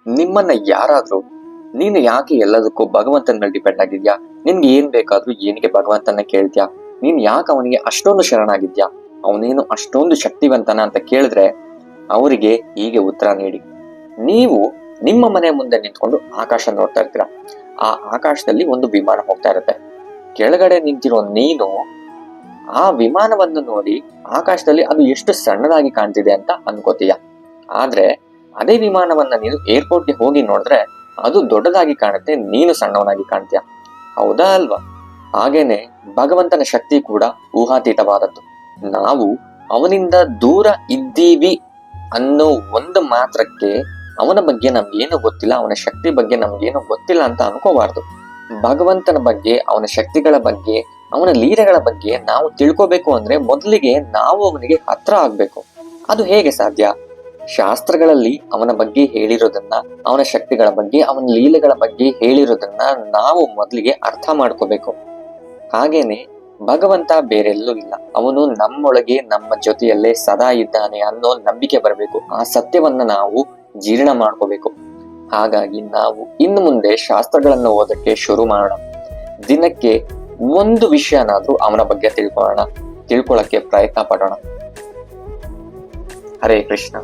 ನಿಮ್ಮನ್ನ ಯಾರಾದ್ರೂ ನೀನು ಯಾಕೆ ಎಲ್ಲದಕ್ಕೂ ಭಗವಂತನ ಮೇಲೆ ಡಿಪೆಂಡ್ ಆಗಿದ್ಯಾ, ನಿನ್ಗೆ ಏನ್ ಬೇಕಾದ್ರೂ ಏನಿಗೆ ಭಗವಂತನ ಕೇಳ್ತ್ಯಾ, ನೀನ್ ಯಾಕೆ ಅವನಿಗೆ ಅಷ್ಟೊಂದು ಶರಣಾಗಿದ್ಯಾ, ಅವನೇನು ಅಷ್ಟೊಂದು ಶಕ್ತಿವಂತನ ಅಂತ ಕೇಳಿದ್ರೆ ಅವರಿಗೆ ಹೀಗೆ ಉತ್ತರ ನೀಡಿ. ನೀವು ನಿಮ್ಮ ಮನೆ ಮುಂದೆ ನಿಂತ್ಕೊಂಡು ಆಕಾಶ ನೋಡ್ತಾ ಇರ್ತೀರ. ಆ ಆಕಾಶದಲ್ಲಿ ಒಂದು ವಿಮಾನ ಹೋಗ್ತಾ ಇರುತ್ತೆ. ಕೆಳಗಡೆ ನಿಂತಿರೋ ನೀನು ಆ ವಿಮಾನವನ್ನು ನೋಡಿ ಆಕಾಶದಲ್ಲಿ ಅದು ಎಷ್ಟು ಸಣ್ಣದಾಗಿ ಕಾಣ್ತಿದೆ ಅಂತ ಅನ್ಕೋತೀಯ. ಆದ್ರೆ ಅದೇ ವಿಮಾನವನ್ನ ನೀನು ಏರ್ಪೋರ್ಟ್ಗೆ ಹೋಗಿ ನೋಡಿದ್ರೆ ಅದು ದೊಡ್ಡದಾಗಿ ಕಾಣುತ್ತೆ, ನೀನು ಸಣ್ಣವನಾಗಿ ಕಾಣ್ತೀಯ. ಹೌದಾ ಅಲ್ವಾ? ಹಾಗೇನೆ ಭಗವಂತನ ಶಕ್ತಿ ಕೂಡ ಊಹಾತೀತವಾದದ್ದು. ನಾವು ಅವನಿಂದ ದೂರ ಇದ್ದೀವಿ ಅನ್ನೋ ಒಂದು ಮಾತ್ರಕ್ಕೆ ಅವನ ಬಗ್ಗೆ ನಮ್ಗೇನು ಗೊತ್ತಿಲ್ಲ, ಅವನ ಶಕ್ತಿ ಬಗ್ಗೆ ನಮ್ಗೇನು ಗೊತ್ತಿಲ್ಲ ಅಂತ ಅನ್ಕೋಬಾರ್ದು. ಭಗವಂತನ ಬಗ್ಗೆ, ಅವನ ಶಕ್ತಿಗಳ ಬಗ್ಗೆ, ಅವನ ಲೀಲೆಗಳ ಬಗ್ಗೆ ನಾವು ತಿಳ್ಕೋಬೇಕು ಅಂದ್ರೆ ಮೊದಲಿಗೆ ನಾವು ಅವನಿಗೆ ಹತ್ರ ಆಗ್ಬೇಕು. ಅದು ಹೇಗೆ ಸಾಧ್ಯ? ಶಾಸ್ತ್ರಗಳಲ್ಲಿ ಅವನ ಬಗ್ಗೆ ಹೇಳಿರೋದನ್ನ, ಅವನ ಶಕ್ತಿಗಳ ಬಗ್ಗೆ, ಅವನ ಲೀಲೆಗಳ ಬಗ್ಗೆ ಹೇಳಿರೋದನ್ನ ನಾವು ಮೊದಲಿಗೆ ಅರ್ಥ ಮಾಡ್ಕೋಬೇಕು. ಹಾಗೇನೆ ಭಗವಂತ ಬೇರೆಲ್ಲೂ ಇಲ್ಲ, ಅವನು ನಮ್ಮೊಳಗೆ ನಮ್ಮ ಜೊತೆಯಲ್ಲೇ ಸದಾ ಇದ್ದಾನೆ ಅನ್ನೋ ನಂಬಿಕೆ ಬರಬೇಕು. ಆ ಸತ್ಯವನ್ನ ನಾವು ಜೀರ್ಣ ಮಾಡ್ಕೋಬೇಕು. ಹಾಗಾಗಿ ನಾವು ಇನ್ನು ಮುಂದೆ ಶಾಸ್ತ್ರಗಳನ್ನ ಓದಕ್ಕೆ ಶುರು ಮಾಡೋಣ. ದಿನಕ್ಕೆ ಒಂದು ವಿಷಯನಾದ್ರೂ ಅವನ ಬಗ್ಗೆ ತಿಳ್ಕೊಳ್ಳೋಕೆ ಪ್ರಯತ್ನ ಪಡೋಣ. ಹರೇ ಕೃಷ್ಣ.